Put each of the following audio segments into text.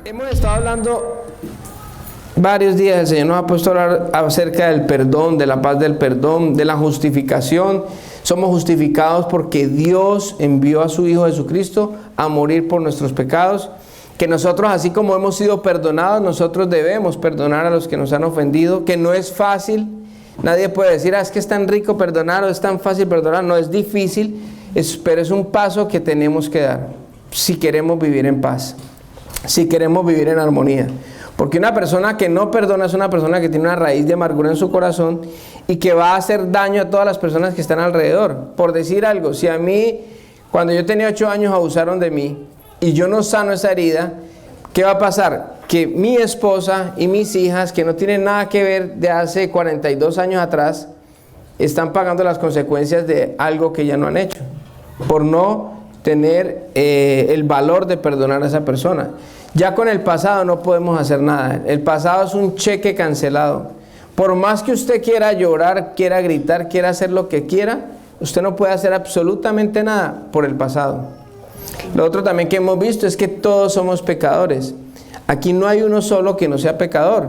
Hemos estado hablando varios días, el Señor nos ha puesto a hablar acerca del perdón, de la paz del perdón, de la justificación. Somos justificados porque Dios envió a su Hijo Jesucristo a morir por nuestros pecados, que nosotros, así como hemos sido perdonados, nosotros debemos perdonar a los que nos han ofendido, que no es fácil. Nadie puede decir, es que es tan rico perdonar o es tan fácil perdonar. No, es difícil, pero es un paso que tenemos que dar si queremos vivir en paz, si queremos vivir en armonía. Porque una persona que no perdona es una persona que tiene una raíz de amargura en su corazón y que va a hacer daño a todas las personas que están alrededor. Por decir algo, si a mí, cuando yo tenía 8 años, abusaron de mí y yo no sano esa herida, ¿qué va a pasar? Que mi esposa y mis hijas, que no tienen nada que ver de hace 42 años atrás, están pagando las consecuencias de algo que ya no han hecho, por no tener el valor de perdonar a esa persona. Ya con el pasado no podemos hacer nada. El pasado es un cheque cancelado. Por más que usted quiera llorar, quiera gritar, quiera hacer lo que quiera, usted no puede hacer absolutamente nada por el pasado. Lo otro también que hemos visto es que todos somos pecadores. Aquí no hay uno solo que no sea pecador,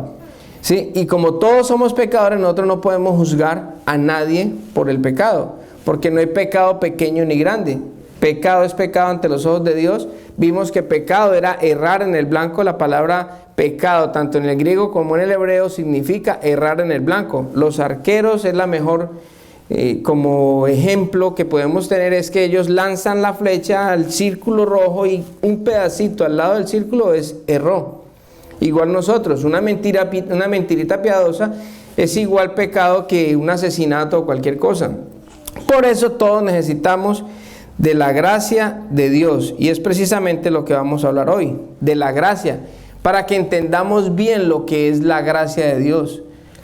¿sí? Y como todos somos pecadores, nosotros no podemos juzgar a nadie por el pecado, porque no hay pecado pequeño ni grande. Pecado es pecado ante los ojos de Dios. Vimos que pecado era errar en el blanco. La palabra pecado, tanto en el griego como en el hebreo, significa errar en el blanco. Los arqueros es la mejor como ejemplo que podemos tener, es que ellos lanzan la flecha al círculo rojo y un pedacito al lado del círculo es erró. Igual nosotros, una mentirita piadosa es igual pecado que un asesinato o cualquier cosa. Por eso todos necesitamos de la gracia de Dios, y es precisamente lo que vamos a hablar hoy, de la gracia, para que entendamos bien lo que es la gracia de Dios.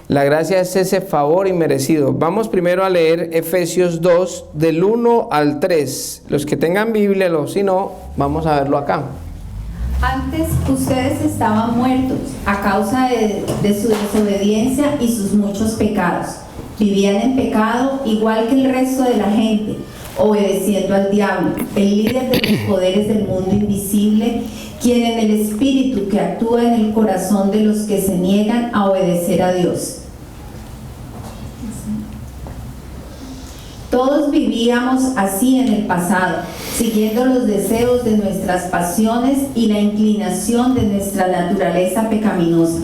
La gracia es ese favor inmerecido. Vamos primero a leer Efesios 2, del 1 al 3. Los que tengan Biblia, si no, vamos a verlo acá. Antes ustedes estaban muertos a causa de su desobediencia y sus muchos pecados. Vivían en pecado igual que el resto de la gente, obedeciendo al diablo, el líder de los poderes del mundo invisible, quien en el espíritu que actúa en el corazón de los que se niegan a obedecer a Dios. Todos vivíamos así en el pasado, siguiendo los deseos de nuestras pasiones y la inclinación de nuestra naturaleza pecaminosa.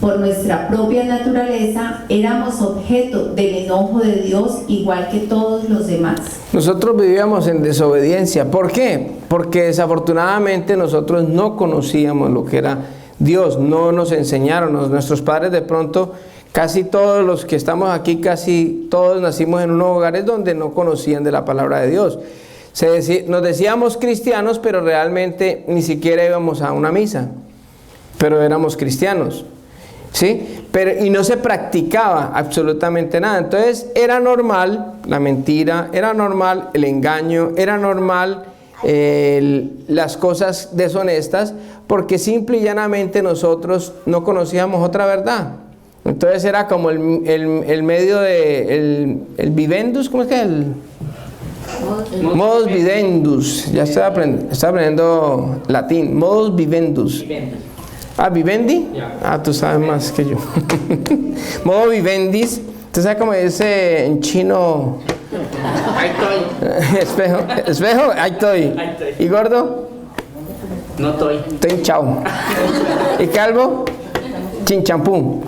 Por nuestra propia naturaleza éramos objeto del enojo de Dios igual que todos los demás. Nosotros vivíamos en desobediencia. ¿Por qué? Porque desafortunadamente nosotros no conocíamos lo que era Dios, no nos enseñaron. Nuestros padres de pronto, casi todos los que estamos aquí, casi todos nacimos en unos hogares donde no conocían de la palabra de Dios. Nos decíamos cristianos, pero realmente ni siquiera íbamos a una misa, pero éramos cristianos. ¿Sí? Y no se practicaba absolutamente nada. Entonces era normal la mentira, era normal el engaño, era normal las cosas deshonestas, porque simple y llanamente nosotros no conocíamos otra verdad. Entonces era como el medio de el vivendus, ¿cómo es que el modus vivendus? Ya estoy aprendiendo latín. Modus vivendus. ¿Vivendi? Tú sabes más que yo. Modo vivendis. ¿Tú sabes cómo dice en chino? Ahí estoy. Espejo, ahí estoy. ¿Y gordo? No estoy. Estoy hinchado. ¿Y calvo? Chinchampú.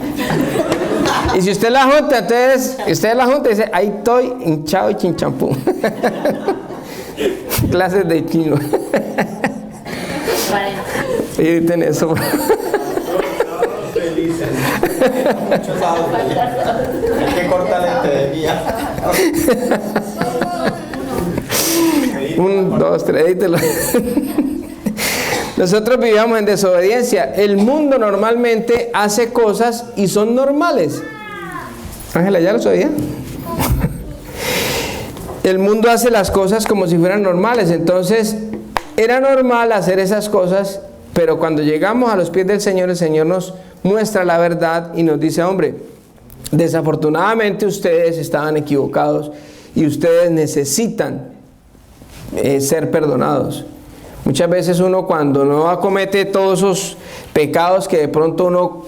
Y si usted la junta, entonces, dice, ahí estoy hinchado y chinchampú. Clases de chino. Y editen eso. Hay que cortar de guía. 1, 2, 3, edítelo. Nosotros vivíamos en desobediencia. El mundo normalmente hace cosas y son normales. Ángela, ¿ya lo sabía? El mundo hace las cosas como si fueran normales. Entonces, era normal hacer esas cosas, pero cuando llegamos a los pies del Señor, el Señor nos muestra la verdad y nos dice, hombre, desafortunadamente ustedes estaban equivocados y ustedes necesitan ser perdonados. Muchas veces uno cuando no acomete todos esos pecados que de pronto uno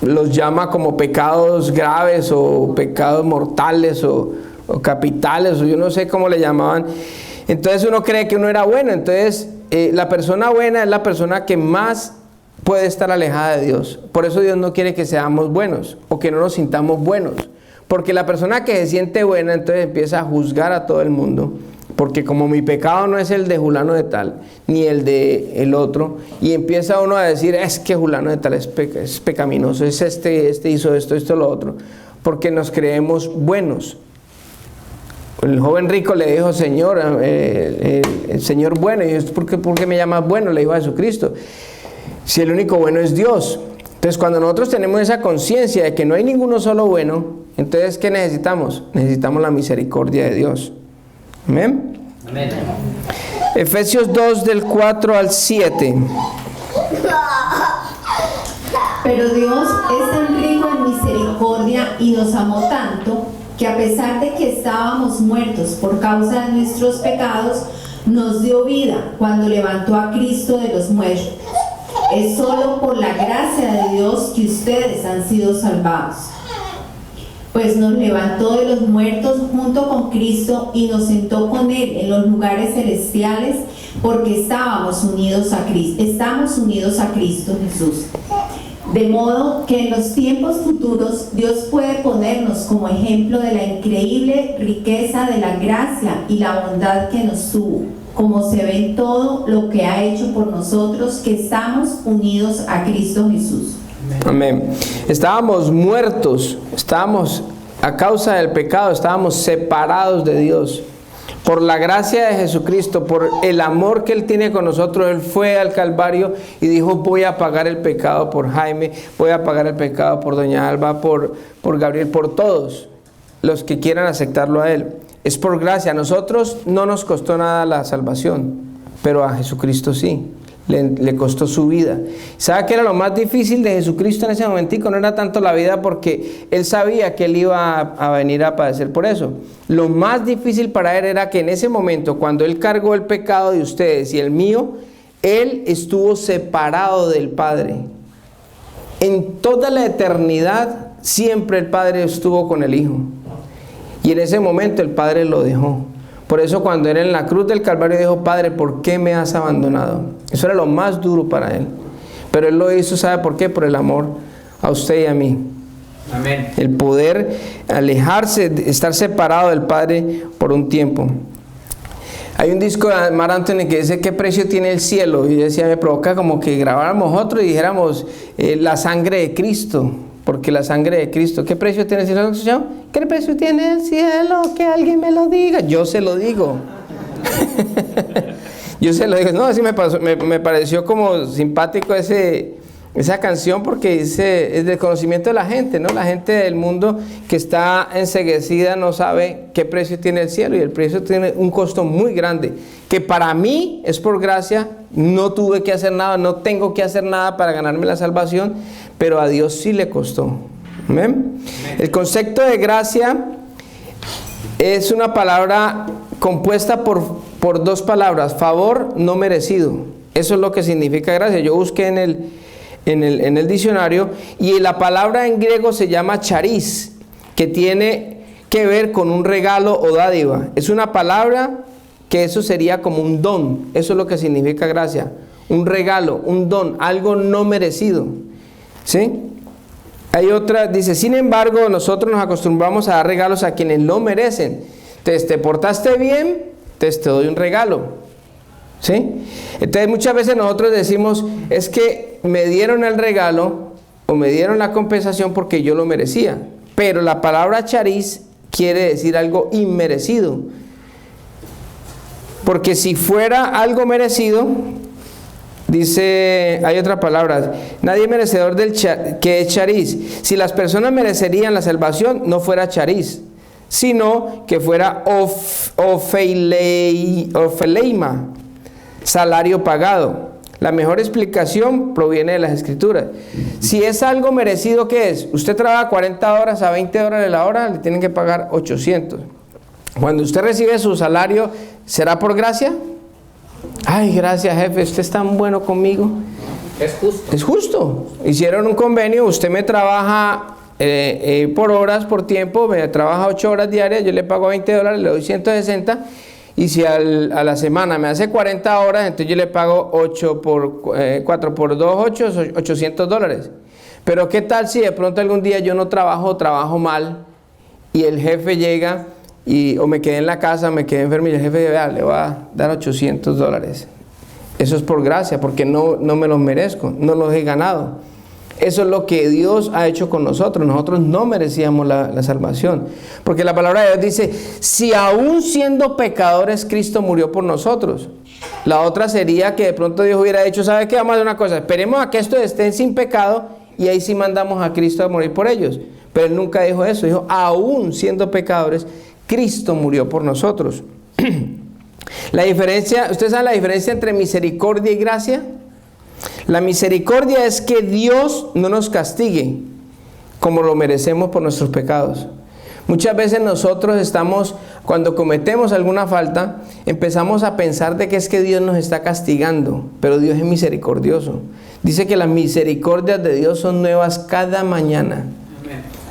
los llama como pecados graves o pecados mortales o capitales, o yo no sé cómo le llamaban. Entonces uno cree que uno era bueno. Entonces la persona buena es la persona que más puede estar alejada de Dios. Por eso Dios no quiere que seamos buenos o que no nos sintamos buenos, porque la persona que se siente buena entonces empieza a juzgar a todo el mundo, porque como mi pecado no es el de Julano de tal ni el de el otro, y empieza uno a decir, es que Julano de tal es pecaminoso, es este hizo esto, lo otro, porque nos creemos buenos. El joven rico le dijo, Señor, el Señor bueno, y ¿por qué me llamas bueno? Le dijo a Jesucristo, si el único bueno es Dios. Entonces cuando nosotros tenemos esa conciencia de que no hay ninguno solo bueno, entonces ¿qué necesitamos? Necesitamos la misericordia de Dios. Amén. Amén. Efesios 2 del 4 al 7. Pero Dios es tan rico en misericordia y nos amó tanto que a pesar de que estábamos muertos por causa de nuestros pecados, nos dio vida cuando levantó a Cristo de los muertos. Es solo por la gracia de Dios que ustedes han sido salvados. Pues nos levantó de los muertos junto con Cristo y nos sentó con Él en los lugares celestiales, porque estamos unidos a Cristo Jesús. De modo que en los tiempos futuros Dios puede ponernos como ejemplo de la increíble riqueza de la gracia y la bondad que nos tuvo, como se ve en todo lo que ha hecho por nosotros que estamos unidos a Cristo Jesús. Amén. Estábamos muertos, a causa del pecado, estábamos separados de Dios. Por la gracia de Jesucristo, por el amor que Él tiene con nosotros, Él fue al Calvario y dijo, voy a pagar el pecado por Jaime, voy a pagar el pecado por doña Alba, por Gabriel, por todos los que quieran aceptarlo a Él. Es por gracia. A nosotros no nos costó nada la salvación, pero a Jesucristo sí. Le costó su vida. ¿Sabe qué era lo más difícil de Jesucristo en ese momentico? No era tanto la vida, porque Él sabía que Él iba a venir a padecer por eso. Lo más difícil para Él era que en ese momento, cuando Él cargó el pecado de ustedes y el mío, Él estuvo separado del Padre. En toda la eternidad, siempre el Padre estuvo con el Hijo. Y en ese momento el Padre lo dejó. Por eso cuando Él en la cruz del Calvario dijo, Padre, ¿por qué me has abandonado? Eso era lo más duro para Él. Pero Él lo hizo, ¿sabe por qué? Por el amor a usted y a mí. Amén. El poder alejarse, estar separado del Padre por un tiempo. Hay un disco de Marc Anthony que dice, ¿qué precio tiene el cielo? Y yo decía, me provoca como que grabáramos otro y dijéramos, la sangre de Cristo. Porque la sangre de Cristo, ¿qué precio tiene el cielo? ¿Qué precio tiene el cielo? Que alguien me lo diga. Yo se lo digo. Yo se lo digo. No, así me pareció como simpático esa canción, porque dice, es del conocimiento de la gente, ¿no? La gente del mundo que está enceguecida no sabe qué precio tiene el cielo, y el precio tiene un costo muy grande, que para mí es por gracia. No tuve que hacer nada, no tengo que hacer nada para ganarme la salvación, pero a Dios sí le costó. ¿Amén? El concepto de gracia es una palabra compuesta por dos palabras: favor no merecido. Eso es lo que significa gracia. Yo busqué en el diccionario, y la palabra en griego se llama charis, que tiene que ver con un regalo o dádiva. Es una palabra que eso sería como un don. Eso es lo que significa gracia: un regalo, un don, algo no merecido. ¿Sí? Hay otra, dice, sin embargo, nosotros nos acostumbramos a dar regalos a quienes lo merecen. Entonces, te portaste bien, entonces te doy un regalo. ¿Sí? Entonces, muchas veces nosotros decimos, es que me dieron el regalo o me dieron la compensación porque yo lo merecía. Pero la palabra charis quiere decir algo inmerecido. Porque si fuera algo merecido, dice, hay otra palabra, nadie es merecedor que es charis. Si las personas merecerían la salvación, no fuera charis, sino que fuera ofeleima, salario pagado. La mejor explicación proviene de las Escrituras. Si es algo merecido, ¿qué es? Usted trabaja 40 horas a 20 dólares la hora, le tienen que pagar 800. Cuando usted recibe su salario, ¿será por gracia? Ay, gracias, jefe, usted es tan bueno conmigo. Es justo. Es justo. Hicieron un convenio, usted me trabaja por horas, por tiempo, me trabaja 8 horas diarias, yo le pago $20, le doy 160, y si a la semana me hace 40 horas, entonces yo le pago 4 por 2, 8, $800. Pero ¿qué tal si de pronto algún día yo no trabajo mal, y el jefe llega, o me quedé en la casa, me quedé enfermo, y el jefe dice, vea, le va a dar $800. Eso es por gracia, porque no me los merezco, no los he ganado. Eso es lo que Dios ha hecho con nosotros. Nosotros no merecíamos la salvación. Porque la palabra de Dios dice, si aún siendo pecadores, Cristo murió por nosotros. La otra sería que de pronto Dios hubiera dicho, ¿sabe qué? Vamos a hacer una cosa, esperemos a que estos estén sin pecado y ahí sí mandamos a Cristo a morir por ellos. Pero Él nunca dijo eso, dijo, aún siendo pecadores, Cristo murió por nosotros. La diferencia, ¿usted sabe la diferencia entre misericordia y gracia? La misericordia es que Dios no nos castigue como lo merecemos por nuestros pecados. Muchas veces nosotros cuando cometemos alguna falta, empezamos a pensar de que es que Dios nos está castigando, pero Dios es misericordioso. Dice que las misericordias de Dios son nuevas cada mañana.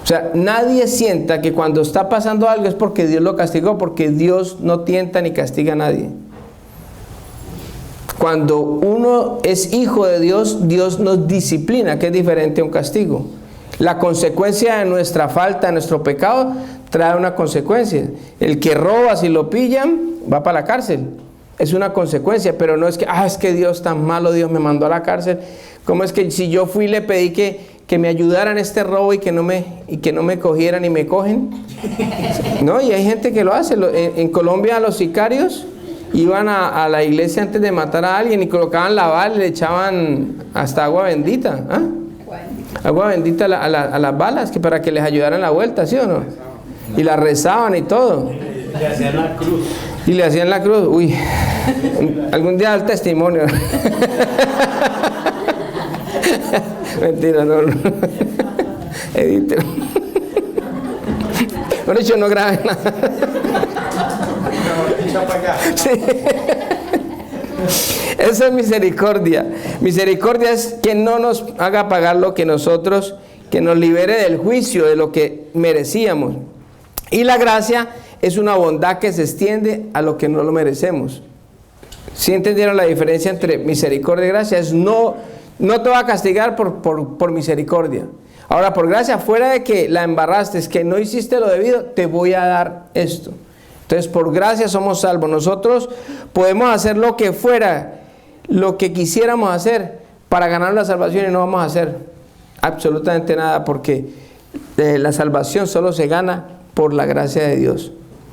O sea, nadie sienta que cuando está pasando algo es porque Dios lo castigó, porque Dios no tienta ni castiga a nadie. Cuando uno es hijo de Dios, Dios nos disciplina, que es diferente a un castigo. La consecuencia de nuestra falta, de nuestro pecado, trae una consecuencia. El que roba, si lo pillan, va para la cárcel. Es una consecuencia, pero no es que, es que Dios tan malo, Dios me mandó a la cárcel. ¿Cómo es que si yo fui y le pedí que me ayudaran en este robo y que no me cogieran y me cogen? No, y hay gente que lo hace. En Colombia los sicarios iban a la iglesia antes de matar a alguien y colocaban la bala y le echaban hasta agua bendita. Agua bendita a las balas, que para que les ayudaran la vuelta, ¿sí o no? Y la rezaban y todo. Le hacían la cruz. Y le hacían la cruz. Uy, algún día da el testimonio. Mentira, no. Edítelo. Por eso no grabe nada. Sí. Esa es misericordia. Misericordia es que no nos haga pagar lo que nosotros, que nos libere del juicio de lo que merecíamos. Y la gracia es una bondad que se extiende a lo que no lo merecemos. ¿Sí entendieron la diferencia entre misericordia y gracia? Es no te va a castigar por misericordia. Ahora, por gracia, fuera de que la embarraste, es que no hiciste lo debido, te voy a dar esto. Entonces, por gracia somos salvos. Nosotros podemos hacer lo que fuera, lo que quisiéramos hacer para ganar la salvación y no vamos a hacer absolutamente nada, porque la salvación solo se gana por la gracia de Dios.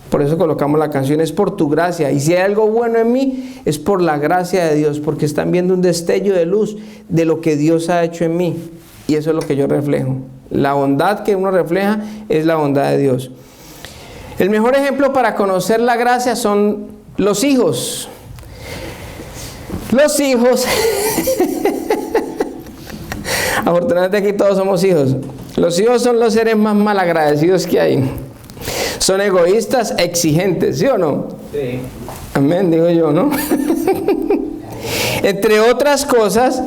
Por eso colocamos la canción, es por tu gracia. Y si hay algo bueno en mí, es por la gracia de Dios, porque están viendo un destello de luz de lo que Dios ha hecho en mí. Y eso es lo que yo reflejo. La bondad que uno refleja es la bondad de Dios. El mejor ejemplo para conocer la gracia son los hijos. Los hijos. Afortunadamente aquí todos somos hijos. Los hijos son los seres más malagradecidos que hay. Son egoístas, exigentes, ¿sí o no? Sí. Amén, digo yo, ¿no? Entre otras cosas,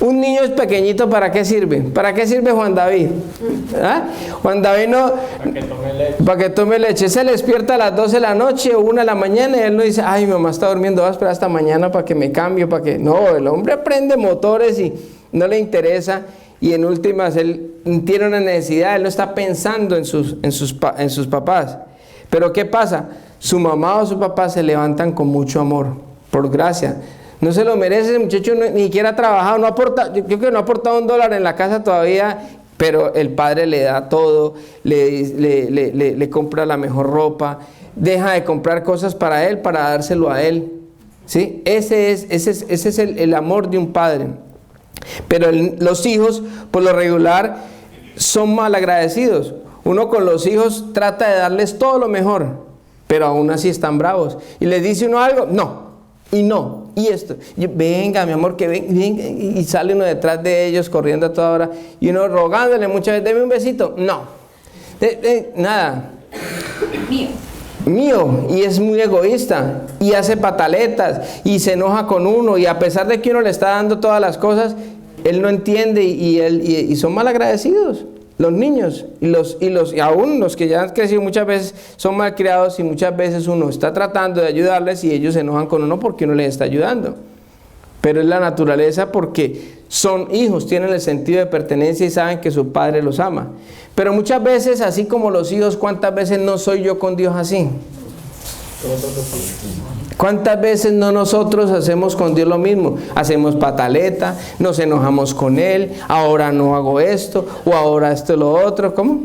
un niño es pequeñito, ¿para qué sirve? ¿Para qué sirve Juan David? Juan David no... Para que tome leche. Para que tome leche. Se le despierta a las 12 de la noche o 1 de la mañana y él no dice, ay, mi mamá está durmiendo, voy a esperar hasta mañana para que me cambie, para que... No, el hombre prende motores y no le interesa. Y en últimas, él tiene una necesidad, él no está pensando en sus papás. Pero ¿qué pasa? Su mamá o su papá se levantan con mucho amor, por gracia. No se lo merece, ese muchacho ni siquiera ha trabajado, no aporta, yo creo que no ha aportado $1 en la casa todavía, pero el padre le da todo, le compra la mejor ropa, deja de comprar cosas para él, para dárselo a él. ¿Sí? Ese es el amor de un padre. Pero los hijos, por lo regular, son malagradecidos. Uno con los hijos trata de darles todo lo mejor, pero aún así están bravos. Y les dice uno algo, no, y no, y esto. Venga, mi amor, que venga, y sale uno detrás de ellos corriendo a toda hora. Y uno rogándole muchas veces, deme un besito. No, nada. Mío, y es muy egoísta, y hace pataletas, y se enoja con uno, y a pesar de que uno le está dando todas las cosas, él no entiende y son malagradecidos. Los niños y aún los que ya han crecido muchas veces son malcriados y muchas veces uno está tratando de ayudarles y ellos se enojan con uno porque uno les está ayudando. Pero es la naturaleza porque son hijos, tienen el sentido de pertenencia y saben que su padre los ama. Pero muchas veces, así como los hijos, ¿cuántas veces no soy yo con Dios así? ¿Cuántas veces no nosotros hacemos con Dios lo mismo? Hacemos pataleta, nos enojamos con Él, ahora no hago esto, o ahora esto lo otro, ¿cómo?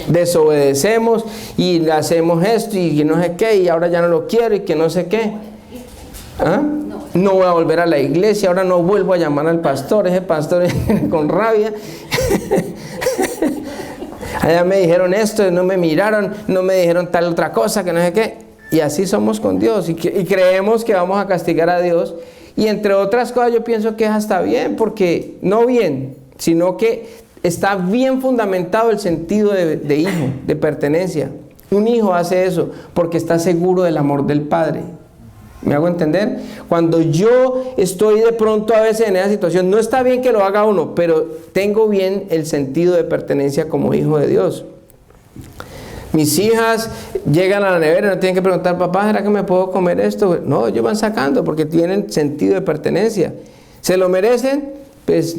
Desobedecemos y hacemos esto y no sé qué, y ahora ya no lo quiero y que no sé qué. ¿Ah? No voy a volver a la iglesia, ahora no vuelvo a llamar al pastor, ese pastor con rabia. Allá me dijeron esto, no me miraron, no me dijeron tal otra cosa, que no sé qué. Y así somos con Dios y creemos que vamos a castigar a Dios. Y entre otras cosas yo pienso que es hasta bien, porque no bien, sino que está bien fundamentado el sentido de hijo, de pertenencia. Un hijo hace eso porque está seguro del amor del padre. ¿Me hago entender? Cuando yo estoy de pronto a veces en esa situación, no está bien que lo haga uno, pero tengo bien el sentido de pertenencia como hijo de Dios. Mis hijas llegan a la nevera y no tienen que preguntar, papá, ¿será que me puedo comer esto? No, ellos van sacando porque tienen sentido de pertenencia. ¿Se lo merecen? Pues...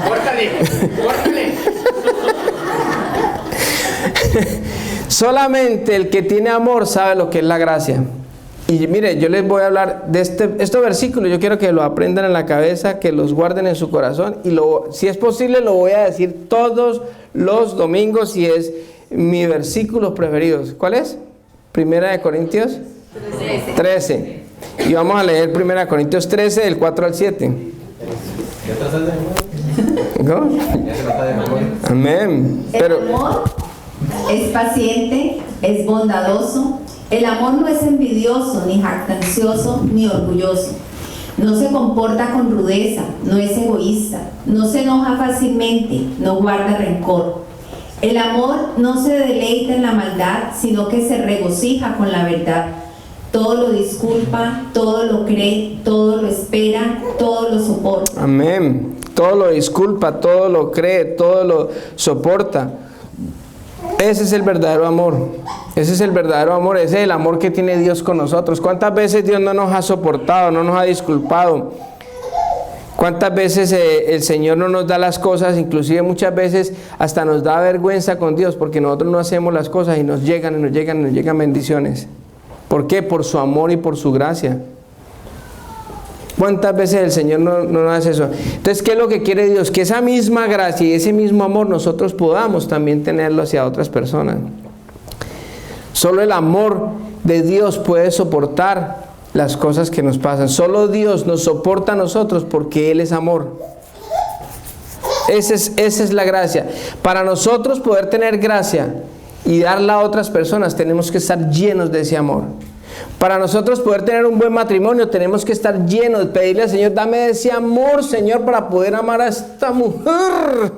¡Córtale! Solamente el que tiene amor sabe lo que es la gracia. Y mire, yo les voy a hablar de estos versículos, yo quiero que lo aprendan en la cabeza, que los guarden en su corazón y si es posible lo voy a decir todos los domingos y es mi versículo preferido. ¿Cuál es? Primera de Corintios 13. Y vamos a leer Primera de Corintios 13 del 4 al 7. ¿No? Amén. El amor es paciente, es bondadoso. El amor no es envidioso, ni jactancioso, ni orgulloso. No se comporta con rudeza, no es egoísta, no se enoja fácilmente, no guarda rencor. El amor no se deleita en la maldad, sino que se regocija con la verdad. Todo lo disculpa, todo lo cree, todo lo espera, todo lo soporta. Amén. Todo lo disculpa, todo lo cree, todo lo soporta. Ese es el verdadero amor. Ese es el verdadero amor. Ese es el amor que tiene Dios con nosotros. ¿Cuántas veces Dios no nos ha soportado, no nos ha disculpado? ¿Cuántas veces el Señor no nos da las cosas? Inclusive muchas veces hasta nos da vergüenza con Dios porque nosotros no hacemos las cosas y nos llegan bendiciones. ¿Por qué? Por su amor y por su gracia. ¿Cuántas veces el Señor no hace eso? Entonces, ¿qué es lo que quiere Dios? Que esa misma gracia y ese mismo amor nosotros podamos también tenerlo hacia otras personas. Solo el amor de Dios puede soportar las cosas que nos pasan. Solo Dios nos soporta a nosotros porque Él es amor. Esa es la gracia. Para nosotros poder tener gracia y darla a otras personas, tenemos que estar llenos de ese amor. Para nosotros poder tener un buen matrimonio, tenemos que estar llenos de pedirle al Señor, dame ese amor, Señor, para poder amar a esta mujer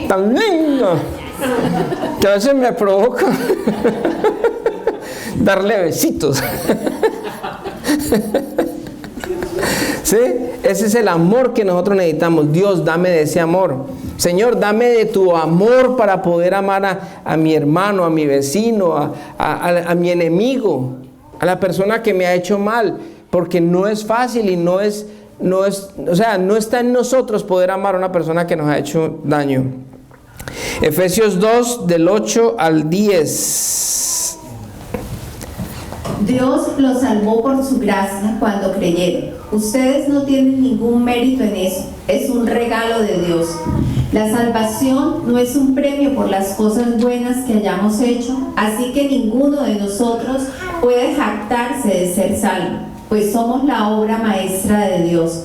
tan linda, que a veces me provoca darle besitos. ¿Sí? Ese es el amor que nosotros necesitamos. Dios, dame de ese amor. Señor, dame de tu amor para poder amar a mi hermano, a mi vecino, a mi enemigo, a la persona que me ha hecho mal, porque no es fácil y no está en nosotros poder amar a una persona que nos ha hecho daño. Efesios 2, del 8 al 10. Dios los salvó por su gracia cuando creyeron. Ustedes no tienen ningún mérito en eso, es un regalo de Dios. La salvación no es un premio por las cosas buenas que hayamos hecho, así que ninguno de nosotros puede jactarse de ser salvo, pues somos la obra maestra de Dios.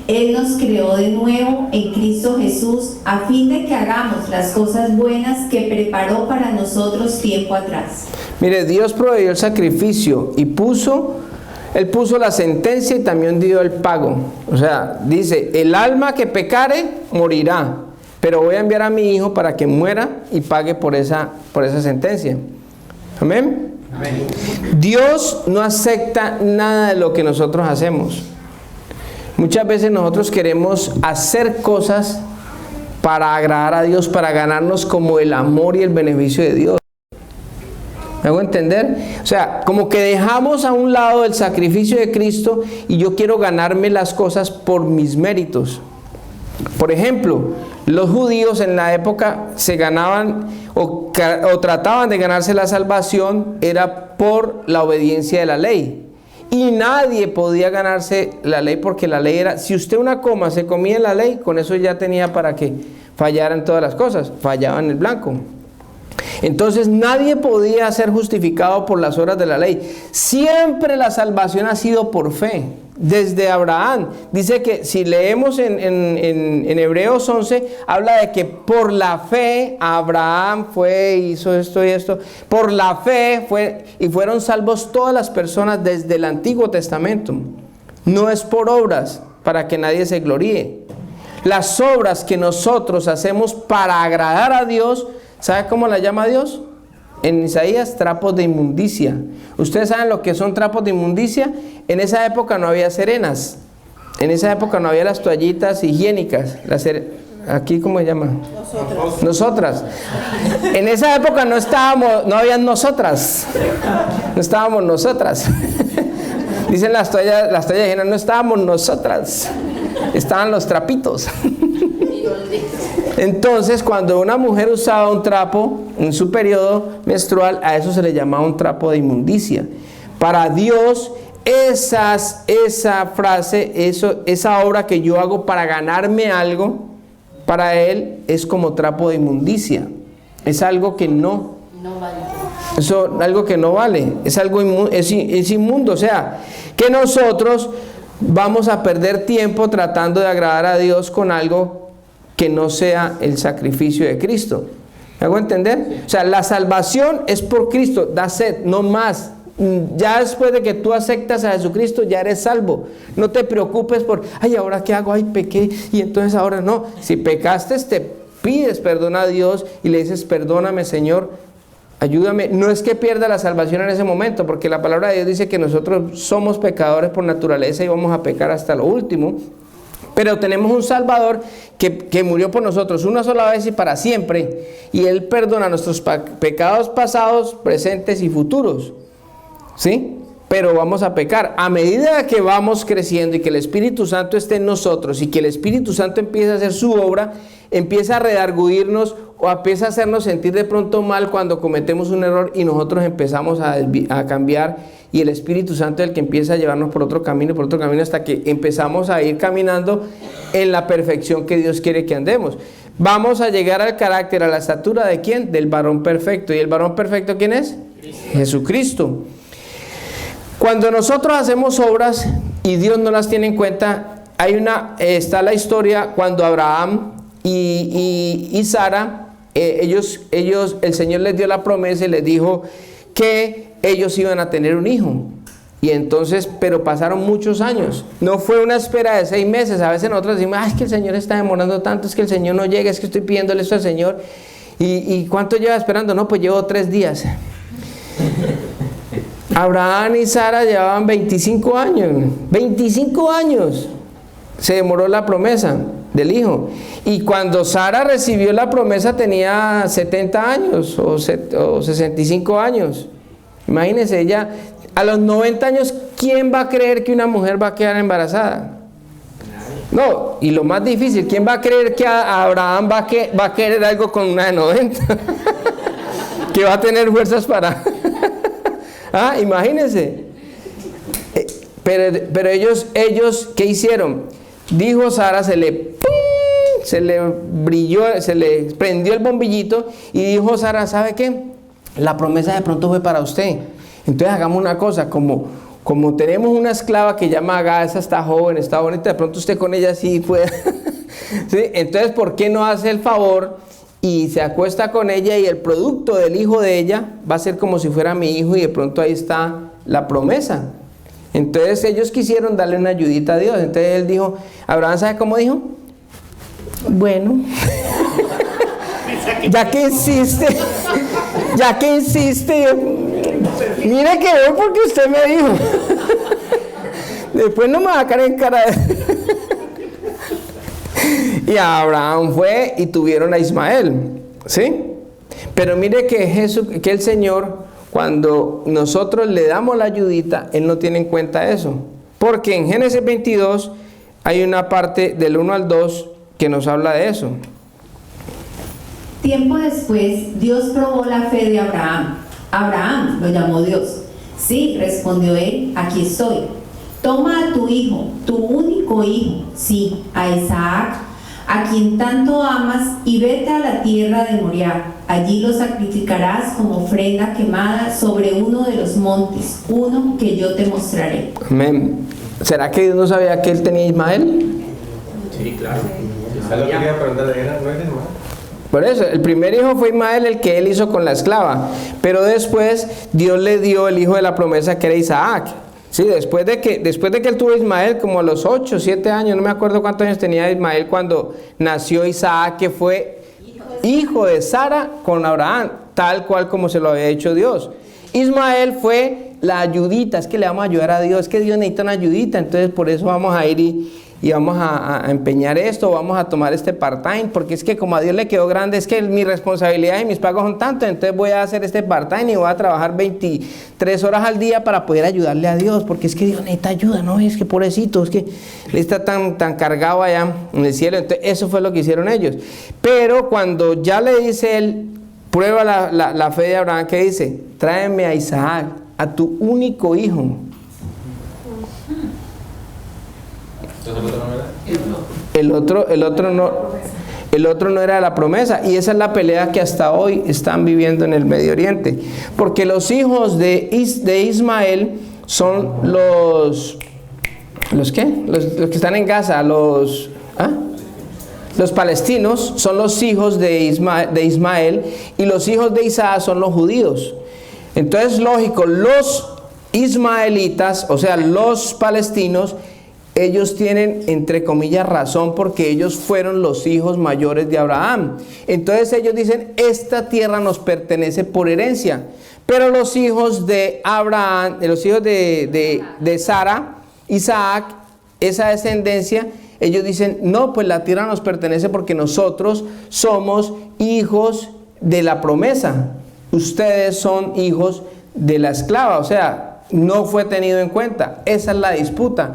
Él nos creó de nuevo en Cristo Jesús a fin de que hagamos las cosas buenas que preparó para nosotros tiempo atrás. Mire, Dios proveyó el sacrificio y Él puso la sentencia y también dio el pago. O sea, dice, el alma que pecare morirá, pero voy a enviar a mi hijo para que muera y pague por esa sentencia. Amén. Amén. Dios no acepta nada de lo que nosotros hacemos. Muchas veces nosotros queremos hacer cosas para agradar a Dios, para ganarnos como el amor y el beneficio de Dios. ¿Me hago entender? O sea, como que dejamos a un lado el sacrificio de Cristo y yo quiero ganarme las cosas por mis méritos. Por ejemplo, los judíos en la época se ganaban o trataban de ganarse la salvación era por la obediencia de la ley. Y nadie podía ganarse la ley porque la ley era, si usted una coma se comía en la ley, con eso ya tenía para que fallaran todas las cosas, fallaba en el blanco. Entonces nadie podía ser justificado por las obras de la ley. Siempre la salvación ha sido por fe. Desde Abraham. Dice que si leemos en Hebreos 11, habla de que por la fe Abraham fue, hizo esto y esto. Por la fe fue y fueron salvos todas las personas desde el Antiguo Testamento. No es por obras para que nadie se gloríe. Las obras que nosotros hacemos para agradar a Dios, ¿sabe cómo la llama Dios? En Isaías, trapos de inmundicia. ¿Ustedes saben lo que son trapos de inmundicia? En esa época no había serenas. En esa época no había las toallitas higiénicas. ¿Aquí cómo se llama? Nosotras. En esa época no habían nosotras. No estábamos nosotras. Dicen las toallas higiénicas, no estábamos nosotras. Estaban los trapitos. Entonces, cuando una mujer usaba un trapo en su periodo menstrual, a eso se le llamaba un trapo de inmundicia. Para Dios, esa frase, esa obra que yo hago para ganarme algo, para Él es como trapo de inmundicia. Es algo que no vale. Eso, algo que no vale. Es algo es inmundo. O sea, que nosotros vamos a perder tiempo tratando de agradar a Dios con algo que no sea el sacrificio de Cristo. ¿Me hago entender? O sea, la salvación es por Cristo, that's it, no más. Ya después de que tú aceptas a Jesucristo, ya eres salvo. No te preocupes por, ay, ¿ahora qué hago? Ay, pequé, y entonces ahora no. Si pecaste, te pides perdón a Dios y le dices, perdóname, Señor, ayúdame. No es que pierda la salvación en ese momento, porque la palabra de Dios dice que nosotros somos pecadores por naturaleza y vamos a pecar hasta lo último. Pero tenemos un Salvador que murió por nosotros una sola vez y para siempre. Y Él perdona nuestros pecados pasados, presentes y futuros. ¿Sí? Pero vamos a pecar. A medida que vamos creciendo y que el Espíritu Santo esté en nosotros y que el Espíritu Santo empiece a hacer su obra, empieza a redarguirnos o empieza a hacernos sentir de pronto mal cuando cometemos un error y nosotros empezamos a cambiar y el Espíritu Santo es el que empieza a llevarnos por otro camino hasta que empezamos a ir caminando en la perfección que Dios quiere que andemos. Vamos a llegar al carácter, a la estatura ¿de quién? Del varón perfecto. ¿Y el varón perfecto quién es? Jesucristo. Cuando nosotros hacemos obras y Dios no las tiene en cuenta, está la historia cuando Abraham y Sara, el Señor les dio la promesa y les dijo que ellos iban a tener un hijo. Y entonces, pero pasaron muchos años. No fue una espera de 6 meses. A veces nosotros decimos, es que el Señor está demorando tanto, es que el Señor no llega, es que estoy pidiéndole esto al Señor. ¿Y cuánto lleva esperando? No, pues llevo 3 días. Abraham y Sara llevaban 25 años. 25 años se demoró la promesa del hijo. Y cuando Sara recibió la promesa tenía 70 años o 65 años. Imagínense, ella a los 90 años, ¿quién va a creer que una mujer va a quedar embarazada? No, y lo más difícil, ¿quién va a creer que Abraham va a querer algo con una de 90? Que va a tener fuerzas para... imagínense. Pero ellos, ¿qué hicieron? Dijo Sara, se le brilló, se le prendió el bombillito y dijo Sara, ¿sabe qué? La promesa de pronto fue para usted. Entonces hagamos una cosa, como tenemos una esclava que llama Agar, esa está joven, está bonita, de pronto usted con ella sí puede. ¿Sí? Entonces, ¿por qué no hace el favor y se acuesta con ella y el producto del hijo de ella va a ser como si fuera mi hijo y de pronto ahí está la promesa? Entonces ellos quisieron darle una ayudita a Dios. Entonces él dijo, Abraham, ¿sabe cómo dijo? Bueno, ya que insiste, mire que voy porque usted me dijo. Después no me va a caer en cara. Y Abraham fue y tuvieron a Ismael, ¿sí? Pero mire que el Señor, cuando nosotros le damos la ayudita, Él no tiene en cuenta eso. Porque en Génesis 22 hay una parte del 1 al 2 que nos habla de eso. Tiempo después, Dios probó la fe de Abraham. Abraham, lo llamó Dios. Sí, respondió él, aquí estoy. Toma a tu hijo, tu único hijo, sí, a Isaac, a quien tanto amas, y vete a la tierra de Moriah. Allí lo sacrificarás como ofrenda quemada sobre uno de los montes, uno que yo te mostraré. Amén. ¿Será que Dios no sabía que él tenía Ismael? Sí, claro. ¿Sabes lo que quería preguntar? ¿Era no es Ismael? Por eso, el primer hijo fue Ismael, el que él hizo con la esclava. Pero después Dios le dio el hijo de la promesa, que era Isaac. Sí, después de que él tuvo a Ismael, como a los 8, 7 años, no me acuerdo cuántos años tenía Ismael cuando nació Isaac, que fue hijo de Sara con Abraham, tal cual como se lo había dicho Dios. Ismael fue la ayudita, es que le vamos a ayudar a Dios, es que Dios necesita una ayudita, entonces por eso vamos a ir y vamos a empeñar esto, vamos a tomar este part-time, porque es que como a Dios le quedó grande, es que mi responsabilidad y mis pagos son tantos, entonces voy a hacer este part-time y voy a trabajar 23 horas al día para poder ayudarle a Dios, porque es que Dios necesita ayuda, ¿no? Es que pobrecito, es que él está tan cargado allá en el cielo. Entonces eso fue lo que hicieron ellos. Pero cuando ya le dice él, prueba la fe de Abraham, ¿qué dice? Tráeme a Isaac, a tu único hijo. El otro no era la promesa, y esa es la pelea que hasta hoy están viviendo en el Medio Oriente, porque los hijos de Ismael son los ¿qué? Los que están en Gaza, los palestinos son los hijos de Ismael, y los hijos de Isaac son los judíos. Entonces, lógico, los ismaelitas, o sea, los palestinos, ellos tienen, entre comillas, razón, porque ellos fueron los hijos mayores de Abraham. Entonces ellos dicen, esta tierra nos pertenece por herencia. Pero los hijos de Abraham, los hijos de Sara, Isaac, esa descendencia, ellos dicen, no, pues la tierra nos pertenece porque nosotros somos hijos de la promesa. Ustedes son hijos de la esclava, o sea, no fue tenido en cuenta. Esa es la disputa.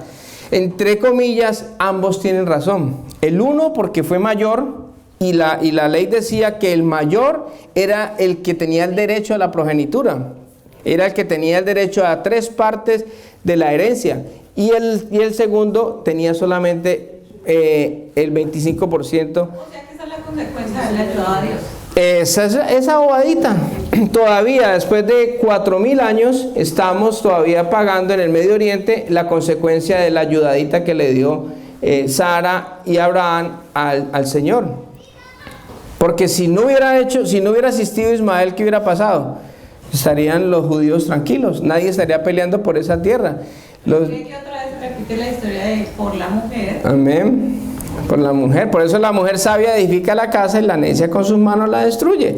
Entre comillas, ambos tienen razón. El uno porque fue mayor, y la ley decía que el mayor era el que tenía el derecho a la progenitura. Era el que tenía el derecho a 3 partes de la herencia. Y el segundo tenía solamente el 25%. O sea que esa es la consecuencia de la ayuda a Dios. Esa bobadita. Todavía después de 4000 años estamos todavía pagando en el Medio Oriente la consecuencia de la ayudadita que le dio Sara y Abraham al Señor. Porque si no hubiera asistido Ismael, ¿qué hubiera pasado? Estarían los judíos tranquilos, nadie estaría peleando por esa tierra. ¿Por qué que otra vez repite la historia de por la mujer? Amén. Por la mujer. Por eso la mujer sabia edifica la casa y la necia con sus manos la destruye.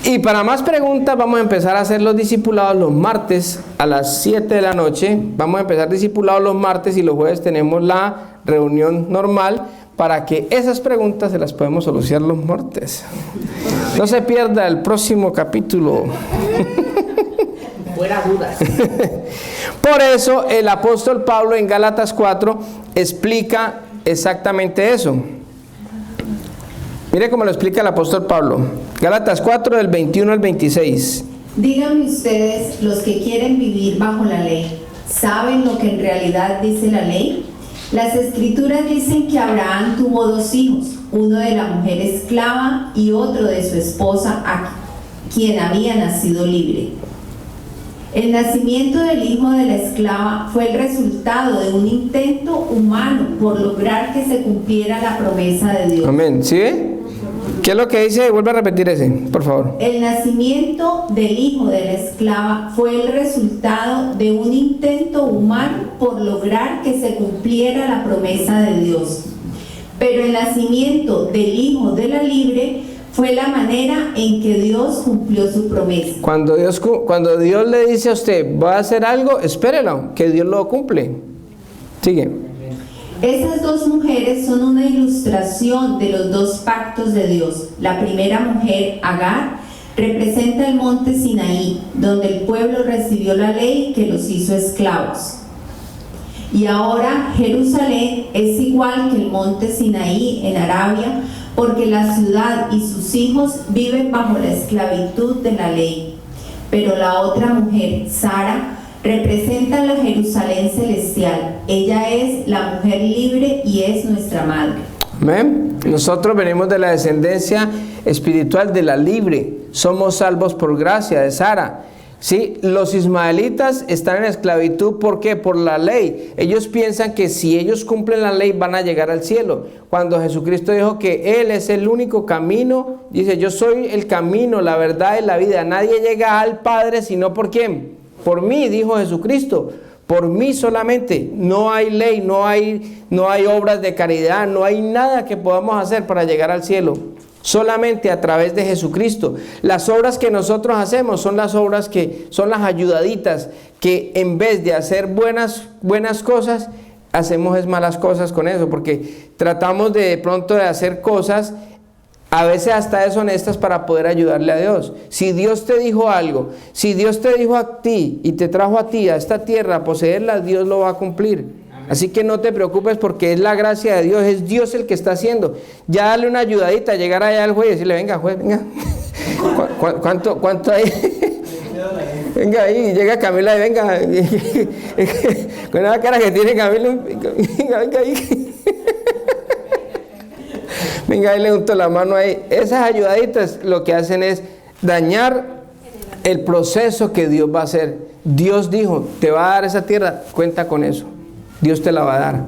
Y para más preguntas vamos a empezar a hacer los discipulados los martes a las 7 de la noche. Vamos a empezar discipulados los martes, y los jueves tenemos la reunión normal para que esas preguntas se las podemos solucionar los martes. No se pierda el próximo capítulo. Fuera Judas. Por eso el apóstol Pablo en Gálatas 4 explica exactamente eso. Mire cómo lo explica el apóstol Pablo. Gálatas 4 del 21 al 26. Díganme ustedes, los que quieren vivir bajo la ley, ¿saben lo que en realidad dice la ley? Las escrituras dicen que Abraham tuvo 2 hijos, uno de la mujer esclava y otro de su esposa, a quien había nacido libre. El nacimiento del hijo de la esclava fue el resultado de un intento humano por lograr que se cumpliera la promesa de Dios. Amén. ¿Sí ve? ¿Qué es lo que dice? Vuelve a repetir ese, por favor. El nacimiento del hijo de la esclava fue el resultado de un intento humano por lograr que se cumpliera la promesa de Dios. Pero el nacimiento del hijo de la libre fue la manera en que Dios cumplió su promesa. Cuando Dios le dice a usted, va a hacer algo, espérelo, que Dios lo cumple. Sigue. Esas dos mujeres son una ilustración de los dos pactos de Dios. La primera mujer, Agar, representa el monte Sinaí, donde el pueblo recibió la ley que los hizo esclavos. Y ahora Jerusalén es igual que el monte Sinaí en Arabia, porque la ciudad y sus hijos viven bajo la esclavitud de la ley. Pero la otra mujer, Sara, representa la Jerusalén celestial. Ella es la mujer libre y es nuestra madre. Amén. Nosotros venimos de la descendencia espiritual de la libre. Somos salvos por gracia de Sara. ¿Sí? Los ismaelitas están en esclavitud. ¿Por qué? Por la ley. Ellos piensan que si ellos cumplen la ley van a llegar al cielo. Cuando Jesucristo dijo que Él es el único camino, dice: yo soy el camino, la verdad y la vida. Nadie llega al Padre sino por ¿quién? Por mí, dijo Jesucristo. Por mí solamente. No hay ley, no hay obras de caridad, no hay nada que podamos hacer para llegar al cielo. Solamente a través de Jesucristo. Las obras que nosotros hacemos son las obras que son las ayudaditas, que en vez de hacer buenas cosas, hacemos malas cosas con eso, porque tratamos de pronto de hacer cosas a veces hasta deshonestas para poder ayudarle a Dios. Si Dios te dijo algo, si Dios te dijo a ti y te trajo a ti a esta tierra a poseerla, Dios lo va a cumplir. Así que no te preocupes, porque es la gracia de Dios, es Dios el que está haciendo. Ya dale una ayudadita, llegar allá al juez y decirle: venga juez, venga, ¿cuánto hay? Venga ahí, llega Camila y venga, con la cara que tiene Camila, venga ahí. Venga, ahí le unto la mano ahí. Esas ayudaditas lo que hacen es dañar el proceso que Dios va a hacer. Dios dijo: te va a dar esa tierra, cuenta con eso. Dios te la va a dar,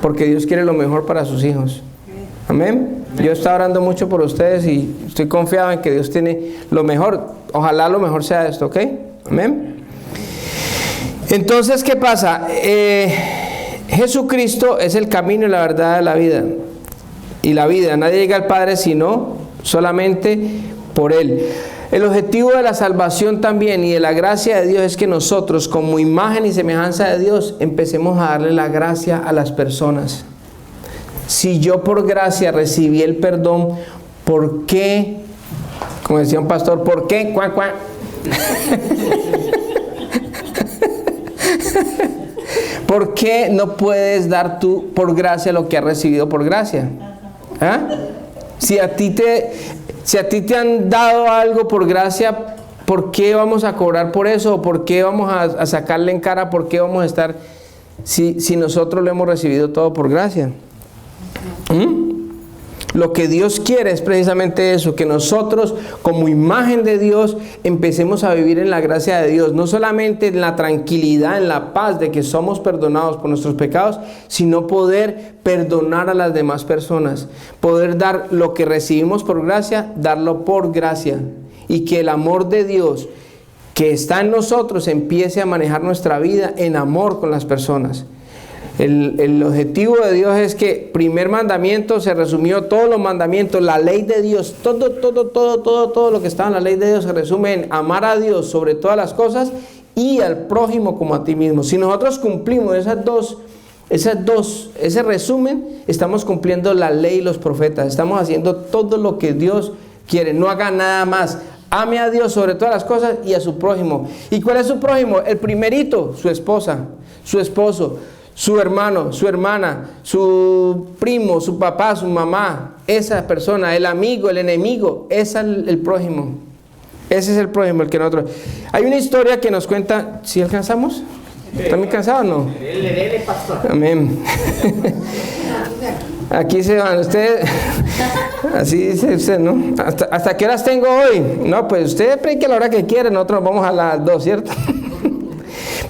porque Dios quiere lo mejor para sus hijos. Amén. Yo estoy orando mucho por ustedes y estoy confiado en que Dios tiene lo mejor. Ojalá lo mejor sea esto, ¿ok? Amén. Entonces, ¿qué pasa? Jesucristo es el camino y la verdad de la vida. Y la vida, nadie llega al Padre sino solamente por Él. El objetivo de la salvación también y de la gracia de Dios es que nosotros, como imagen y semejanza de Dios, empecemos a darle la gracia a las personas. Si yo por gracia recibí el perdón, ¿por qué? Como decía un pastor, ¿por qué? ¡Cuac, cuac! ¿Por qué no puedes dar tú por gracia lo que has recibido por gracia? ¿Ah? Si a ti te han dado algo por gracia, ¿por qué vamos a cobrar por eso? ¿Por qué vamos a sacarle en cara? ¿Por qué vamos a estar si nosotros lo hemos recibido todo por gracia? Lo que Dios quiere es precisamente eso, que nosotros como imagen de Dios empecemos a vivir en la gracia de Dios, no solamente en la tranquilidad, en la paz de que somos perdonados por nuestros pecados, sino poder perdonar a las demás personas, poder dar lo que recibimos por gracia, darlo por gracia, y que el amor de Dios que está en nosotros empiece a manejar nuestra vida en amor con las personas. El objetivo de Dios es que primer mandamiento se resumió, todos los mandamientos, la ley de Dios, todo lo que está en la ley de Dios se resume en amar a Dios sobre todas las cosas y al prójimo como a ti mismo. Si nosotros cumplimos ese resumen, estamos cumpliendo la ley y los profetas, estamos haciendo todo lo que Dios quiere. No haga nada más, ame a Dios sobre todas las cosas y a su prójimo. ¿Y cuál es su prójimo? El primerito, su esposa, su esposo, su hermano, su hermana, su primo, su papá, su mamá, esa persona, el amigo, el enemigo, ese es el prójimo. Ese es el prójimo, el que nosotros... Hay una historia que nos cuenta... ¿Sí alcanzamos? ¿Están muy cansados o no? Pastor. Amén. Aquí se van ustedes. Así dice usted, ¿no? ¿Hasta qué horas tengo hoy? No, pues usted predique a la hora que quiera, nosotros vamos a las 2, ¿cierto?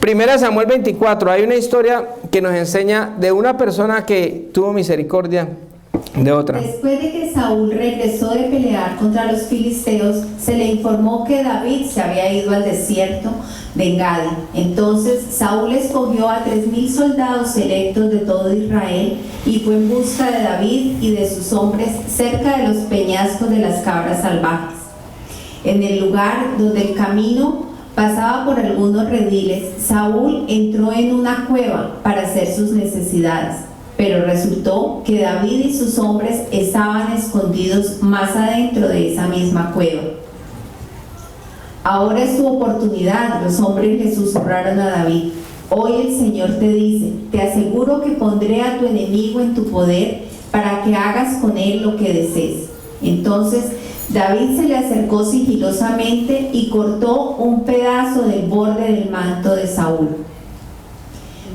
Primera Samuel 24, hay una historia que nos enseña de una persona que tuvo misericordia de otra. Después de que Saúl regresó de pelear contra los filisteos, se le informó que David se había ido al desierto de Engadi. Entonces Saúl escogió a 3,000 soldados selectos de todo Israel y fue en busca de David y de sus hombres cerca de los peñascos de las cabras salvajes. En el lugar donde el camino pasaba por algunos rediles, Saúl entró en una cueva para hacer sus necesidades. Pero resultó que David y sus hombres estaban escondidos más adentro de esa misma cueva. Ahora es tu oportunidad, los hombres le susurraron a David. Hoy el Señor te dice, te aseguro que pondré a tu enemigo en tu poder para que hagas con él lo que desees. Entonces David se le acercó sigilosamente y cortó un pedazo del borde del manto de Saúl.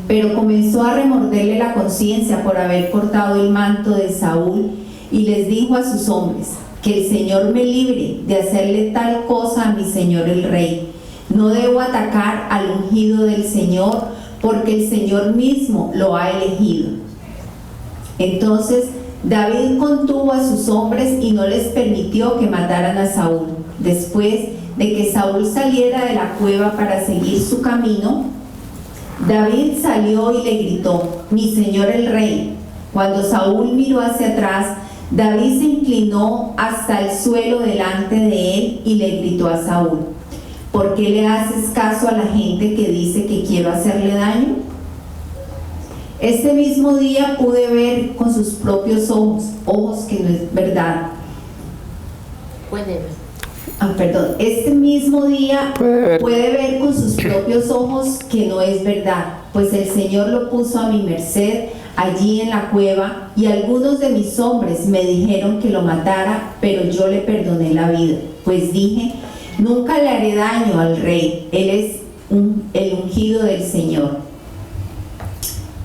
Pero comenzó a remorderle la conciencia por haber cortado el manto de Saúl y les dijo a sus hombres, que el Señor me libre de hacerle tal cosa a mi señor el rey. No debo atacar al ungido del Señor, porque el Señor mismo lo ha elegido. Entonces David contuvo a sus hombres y no les permitió que mataran a Saúl. Después de que Saúl saliera de la cueva para seguir su camino, David salió y le gritó, mi señor el rey. Cuando Saúl miró hacia atrás, David se inclinó hasta el suelo delante de él y le gritó a Saúl, ¿por qué le haces caso a la gente que dice que quiero hacerle daño? Este mismo día pude ver con sus propios ojos que no es verdad. Este mismo día puede ver con sus propios ojos que no es verdad, pues el Señor lo puso a mi merced allí en la cueva, y algunos de mis hombres me dijeron que lo matara, pero yo le perdoné la vida, pues dije, nunca le haré daño al rey, él es el ungido del Señor.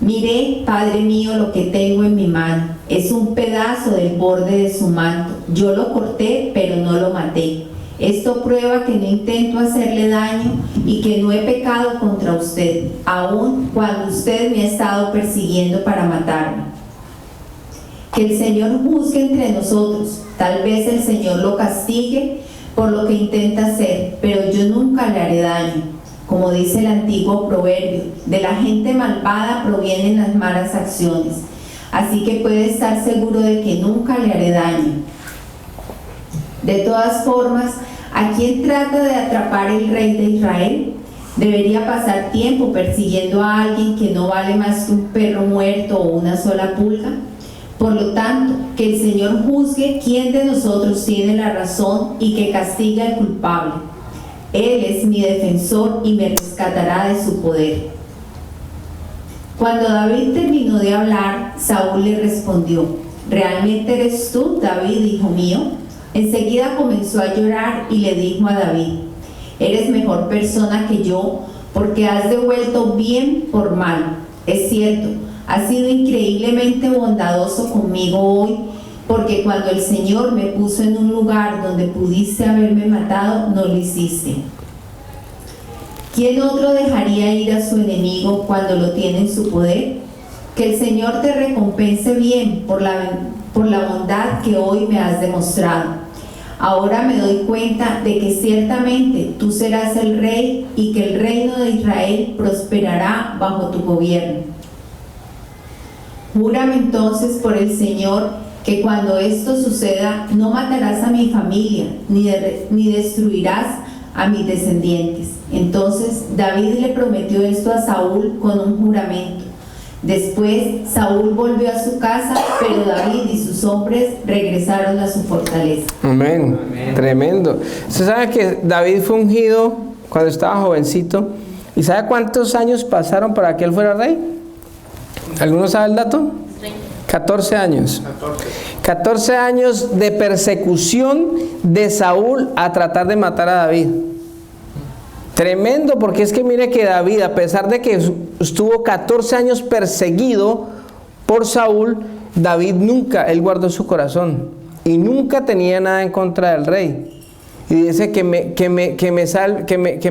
Miré, Padre mío, lo que tengo en mi mano, es un pedazo del borde de su manto, yo lo corté, pero no lo maté. Esto prueba que no intento hacerle daño y que no he pecado contra usted, aun cuando usted me ha estado persiguiendo para matarme. Que el Señor juzgue entre nosotros, tal vez el Señor lo castigue por lo que intenta hacer, pero yo nunca le haré daño. Como dice el antiguo proverbio, de la gente malvada provienen las malas acciones, así que puede estar seguro de que nunca le haré daño. De todas formas, ¿a quién trata de atrapar el rey de Israel? Debería pasar tiempo persiguiendo a alguien que no vale más que un perro muerto o una sola pulga. Por lo tanto, que el Señor juzgue quién de nosotros tiene la razón y que castigue al culpable. Él es mi defensor y me rescatará de su poder. Cuando David terminó de hablar, Saúl le respondió, ¿realmente eres tú, David, hijo mío? Enseguida comenzó a llorar y le dijo a David, eres mejor persona que yo, porque has devuelto bien por mal. Es cierto, has sido increíblemente bondadoso conmigo hoy, porque cuando el Señor me puso en un lugar donde pudiste haberme matado, no lo hiciste. ¿Quién otro dejaría ir a su enemigo cuando lo tiene en su poder? Que el Señor te recompense bien por la bondad que hoy me has demostrado. Ahora me doy cuenta de que ciertamente tú serás el rey y que el reino de Israel prosperará bajo tu gobierno. Júrame entonces por el Señor que cuando esto suceda no matarás a mi familia ni destruirás a mis descendientes. Entonces David le prometió esto a Saúl con un juramento. Después Saúl volvió a su casa, pero David y sus hombres regresaron a su fortaleza. Amén. Tremendo. Usted sabe que David fue ungido cuando estaba jovencito. ¿Y sabe cuántos años pasaron para que él fuera rey? ¿Alguno sabe el dato? 14 años. 14 años de persecución de Saúl a tratar de matar a David. Tremendo, porque es que mire que David, a pesar de que estuvo 14 años perseguido por Saúl, David nunca, él guardó su corazón y nunca tenía nada en contra del rey. Y dice que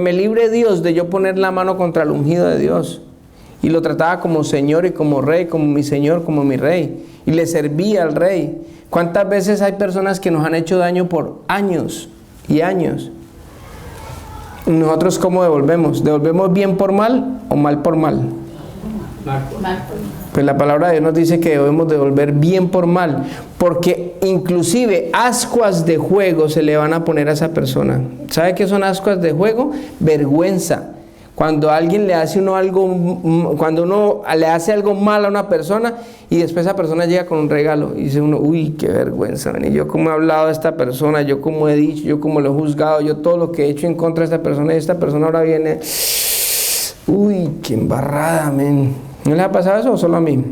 me libre Dios de yo poner la mano contra el ungido de Dios. Y lo trataba como Señor y como Rey, como mi Señor, como mi Rey. Y le servía al Rey. ¿Cuántas veces hay personas que nos han hecho daño por años y años? ¿Nosotros cómo devolvemos? ¿Devolvemos bien por mal o mal por mal? Pues la palabra de Dios nos dice que debemos devolver bien por mal, porque inclusive ascuas de juego se le van a poner a esa persona. ¿Sabe qué son ascuas de juego? Vergüenza. Cuando alguien le hace cuando uno le hace algo mal a una persona y después esa persona llega con un regalo y dice uno, uy, qué vergüenza, y yo cómo he hablado de esta persona, yo cómo he dicho, yo cómo lo he juzgado, yo todo lo que he hecho en contra de esta persona, y esta persona ahora viene, uy, qué embarrada, men. ¿No les ha pasado eso o solo a mí?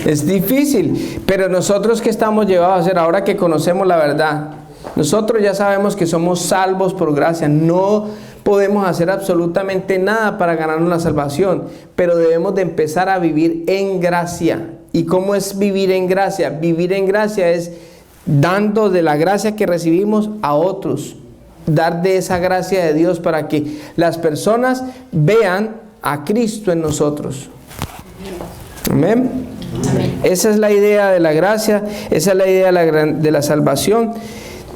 Es difícil, pero nosotros que estamos llevados a hacer ahora que conocemos la verdad, nosotros ya sabemos que somos salvos por gracia, no podemos hacer absolutamente nada para ganarnos la salvación, pero debemos de empezar a vivir en gracia. ¿Y cómo es vivir en gracia? Vivir en gracia es dando de la gracia que recibimos a otros, dar de esa gracia de Dios para que las personas vean a Cristo en nosotros. Amén. Amén. Esa es la idea de la gracia, esa es la idea de la salvación.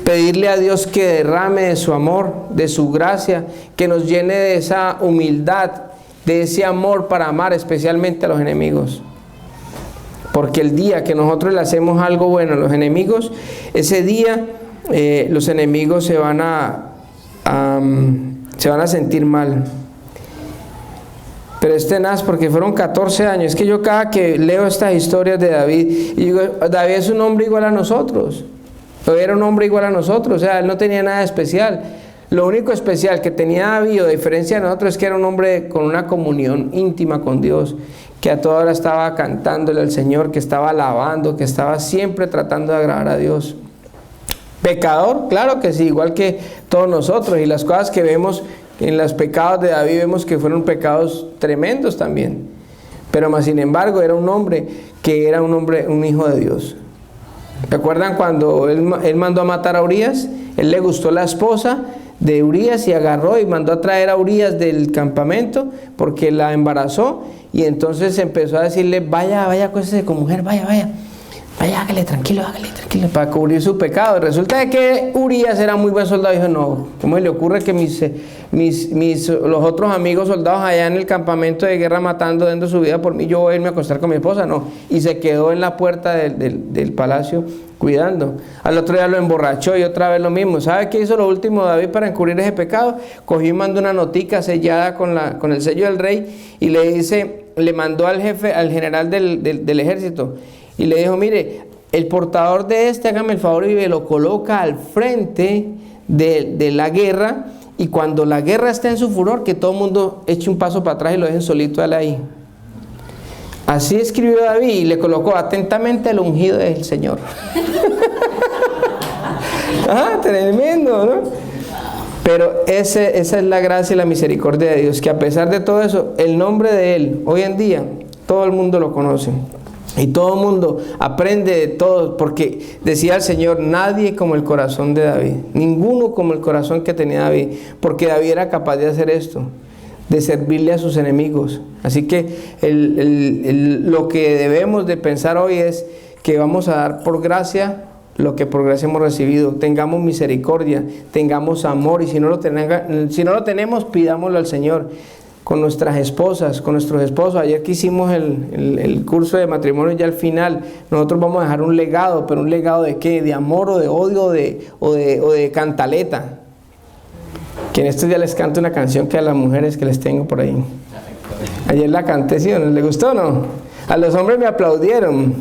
Pedirle a Dios que derrame de su amor, de su gracia, que nos llene de esa humildad, de ese amor para amar especialmente a los enemigos. Porque el día que nosotros le hacemos algo bueno a los enemigos, ese día los enemigos se van a sentir mal. Pero es tenaz porque fueron 14 años. Es que yo cada que leo estas historias de David, y digo, David es un hombre igual a nosotros. Era un hombre igual a nosotros, o sea, él no tenía nada especial. Lo único especial que tenía David, a diferencia de nosotros, es que era un hombre con una comunión íntima con Dios, que a toda hora estaba cantándole al Señor, que estaba alabando, que estaba siempre tratando de agradar a Dios. Pecador, claro que sí, igual que todos nosotros, y las cosas que vemos en los pecados de David, vemos que fueron pecados tremendos también. Pero más sin embargo, era un hombre que era un hijo de Dios. ¿Recuerdan cuando él mandó a matar a Urías? Él le gustó la esposa de Urías y agarró y mandó a traer a Urías del campamento porque la embarazó, y entonces empezó a decirle, vaya, acuéstese con mujer, vaya, hágale tranquilo, para cubrir su pecado. Resulta de que Urías era muy buen soldado y dijo, no, ¿cómo le ocurre que los otros amigos soldados allá en el campamento de guerra matando, dando su vida por mí, yo voy a irme a acostar con mi esposa? No, y se quedó en la puerta del palacio cuidando. Al otro día lo emborrachó y otra vez lo mismo. ¿Sabe qué hizo lo último David para encubrir ese pecado? Cogió y mandó una notica sellada con el sello del rey, y le mandó al jefe, al general del ejército, y le dijo, mire, el portador de hágame el favor y lo coloca al frente de la guerra, y cuando la guerra esté en su furor, que todo el mundo eche un paso para atrás y lo dejen solito a él ahí. Así escribió David y le colocó atentamente el ungido del Señor. Tremendo, ¿no? Pero esa es la gracia y la misericordia de Dios, que a pesar de todo eso, el nombre de Él, hoy en día, todo el mundo lo conoce. Y todo el mundo aprende de todo, porque decía el Señor, nadie como el corazón de David, ninguno como el corazón que tenía David, porque David era capaz de hacer esto, de servirle a sus enemigos. Así que lo que debemos de pensar hoy es que vamos a dar por gracia lo que por gracia hemos recibido. Tengamos misericordia, tengamos amor, y si no lo tenemos, pidámoslo al Señor. Con nuestras esposas, con nuestros esposos. Ayer que hicimos el curso de matrimonio, ya al final, nosotros vamos a dejar un legado, pero ¿un legado de qué? ¿De amor o de odio o de cantaleta? Que en estos días les canto una canción que a las mujeres que les tengo por ahí. Ayer la canté, ¿sí o no? ¿Les gustó o no? A los hombres me aplaudieron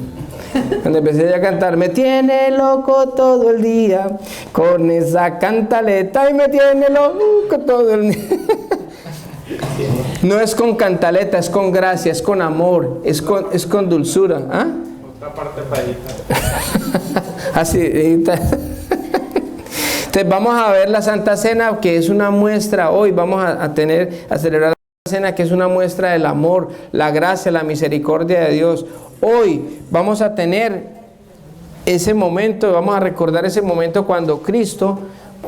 cuando empecé a cantar. Me tiene loco todo el día con esa cantaleta, y me tiene loco todo el día. No es con cantaleta, es con gracia, es con amor, es con dulzura. ¿Ah? Otra parte payita. Así. Entonces vamos a ver la Santa Cena, que es una muestra. Hoy vamos a celebrar la Santa Cena, que es una muestra del amor, la gracia, la misericordia de Dios. Hoy vamos a tener ese momento, vamos a recordar ese momento cuando Cristo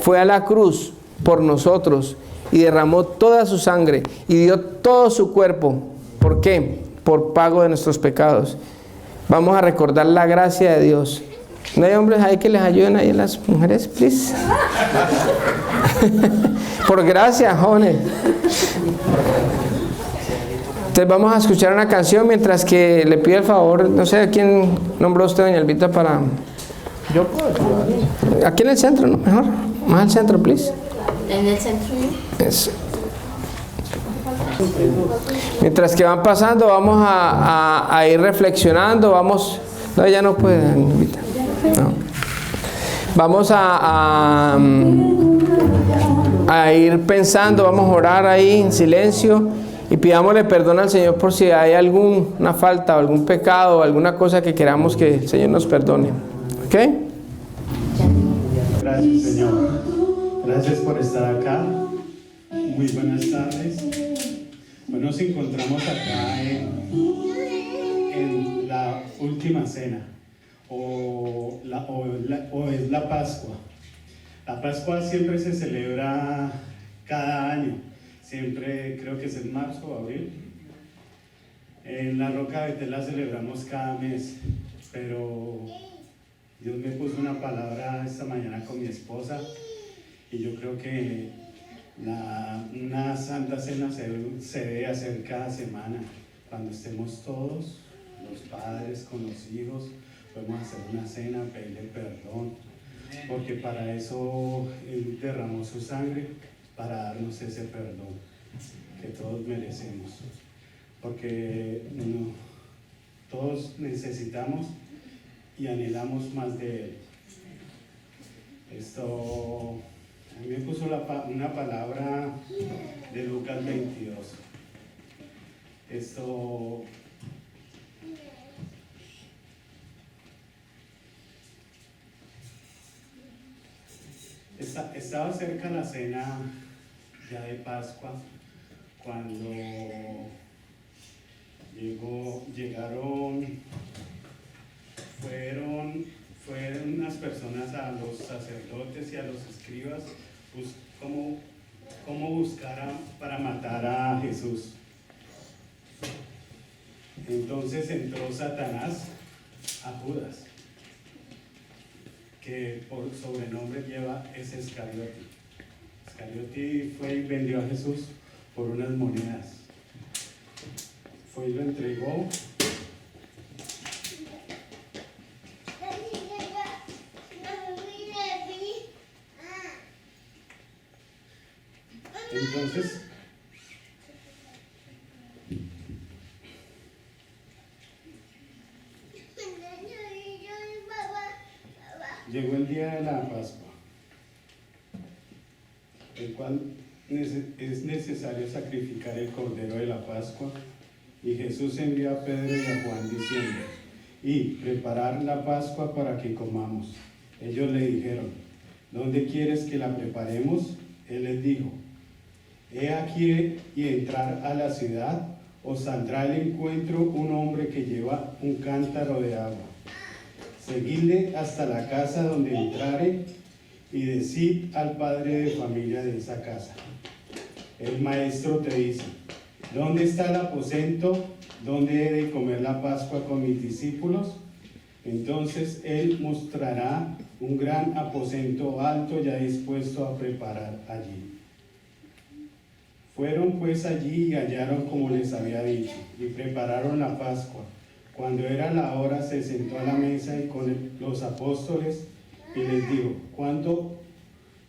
fue a la cruz por nosotros y derramó toda su sangre y dio todo su cuerpo. ¿Por qué? Por pago de nuestros pecados. Vamos a recordar la gracia de Dios. ¿No hay hombres ahí que les ayuden ahí, las mujeres, please? Por gracia, jóvenes. Entonces vamos a escuchar una canción mientras que le pido el favor, no sé a quién nombró usted, doña Elvita, para... Yo puedo. Aquí en el centro, ¿no? Mejor. Más al centro, please. En el centro. Eso. Mientras que van pasando, vamos a ir reflexionando, vamos... No, ya no pueden invitar. No. Vamos a ir pensando, vamos a orar ahí en silencio y pidámosle perdón al Señor por si hay alguna falta o algún pecado o alguna cosa que queramos que el Señor nos perdone. ¿Ok? Gracias, Señor. Gracias por estar acá. Muy buenas tardes. Hoy nos encontramos acá en la última cena, o es la Pascua. La Pascua siempre se celebra cada año, siempre creo que es en marzo o abril. En la Roca de Betel la celebramos cada mes, pero Dios me puso una palabra esta mañana con mi esposa y yo creo que una Santa Cena se debe hacer cada semana, cuando estemos todos, los padres con los hijos, podemos hacer una cena, pedirle perdón, porque para eso Él derramó su sangre, para darnos ese perdón que todos merecemos, porque todos necesitamos y anhelamos más de Él. A mí me puso una palabra de Lucas 22. Estaba cerca la cena ya de Pascua cuando fueron unas personas a los sacerdotes y a los escribas cómo buscar para matar a Jesús. Entonces entró Satanás a Judas, que por sobrenombre lleva ese Iscariote. Iscariote fue y vendió a Jesús por unas monedas. Fue y lo entregó. Entonces, llegó el día de la Pascua, el cual es necesario sacrificar el cordero de la Pascua, y Jesús envió a Pedro y a Juan diciendo: y preparar la Pascua para que comamos. Ellos le dijeron: ¿dónde quieres que la preparemos? Él les dijo: he aquí, y entrar a la ciudad, os saldrá al encuentro un hombre que lleva un cántaro de agua. Seguidle hasta la casa donde entrare, y decid al padre de familia de esa casa: el maestro te dice, ¿dónde está el aposento donde he de comer la Pascua con mis discípulos? Entonces él mostrará un gran aposento alto ya dispuesto a preparar allí. Fueron pues allí y hallaron como les había dicho, y prepararon la Pascua. Cuando era la hora, se sentó a la mesa y con los apóstoles, y les dijo: ¿cuándo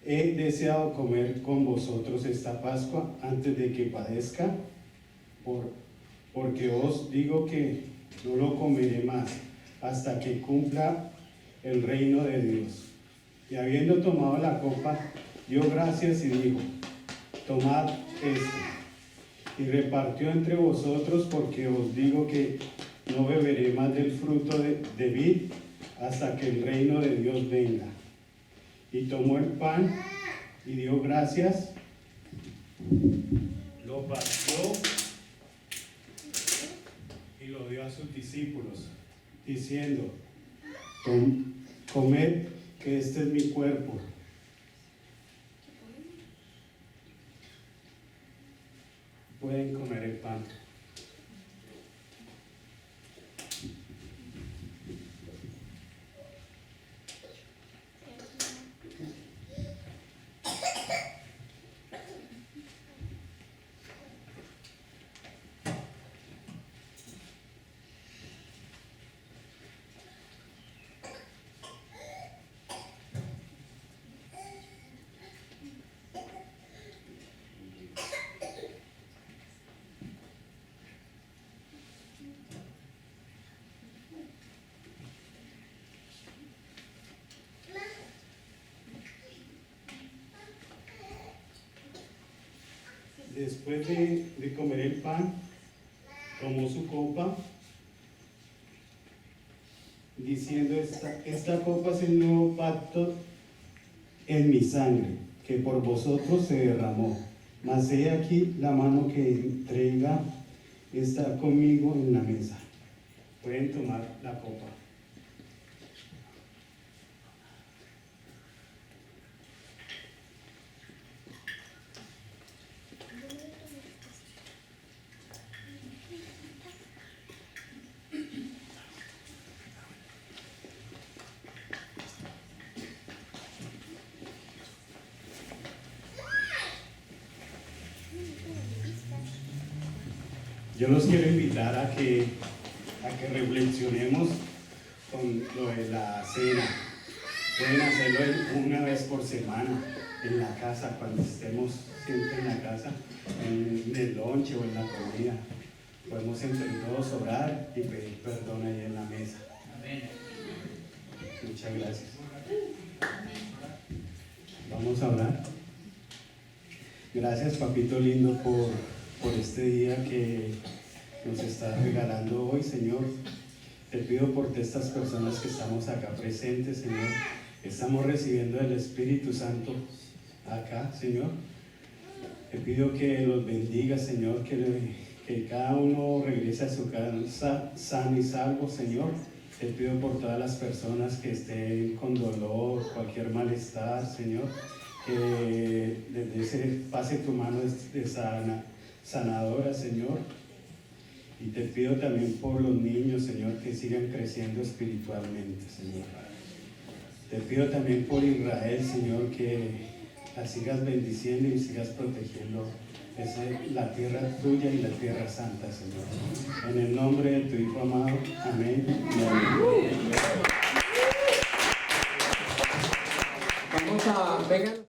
he deseado comer con vosotros esta Pascua antes de que padezca? Porque os digo que no lo comeré más hasta que cumpla el reino de Dios. Y habiendo tomado la copa, dio gracias y dijo: tomad esto, y repartió entre vosotros, porque os digo que no beberé más del fruto de vid hasta que el reino de Dios venga. Y tomó el pan y dio gracias, lo partió y lo dio a sus discípulos, diciendo: comed, que este es mi cuerpo. Pueden comer el pan. después de comer el pan, tomó su copa, diciendo, esta copa es el nuevo pacto en mi sangre, que por vosotros se derramó. Mas he aquí la mano que entrega está conmigo en la mesa. Pueden tomar la copa. Yo los quiero invitar a que reflexionemos con lo de la cena. Pueden hacerlo una vez por semana en la casa, cuando estemos siempre en la casa, en el lonche o en la comida. Podemos entre todos orar y pedir perdón ahí en la mesa. Amén. Muchas gracias. Vamos a orar. Gracias, papito lindo, por este día que nos estás regalando hoy, Señor. Te pido por estas personas que estamos acá presentes, Señor. Estamos recibiendo el Espíritu Santo acá, Señor. Te pido que los bendiga, Señor, que cada uno regrese a su casa sano y salvo, Señor. Te pido por todas las personas que estén con dolor, cualquier malestar, Señor, que desde ese pase tu mano de sanadora, Señor. Y te pido también por los niños, Señor, que sigan creciendo espiritualmente, Señor. Te pido también por Israel, Señor, que la sigas bendiciendo y sigas protegiendo la tierra tuya y la tierra santa, Señor. En el nombre de tu Hijo amado, amén y amén. Vamos a... Vengan.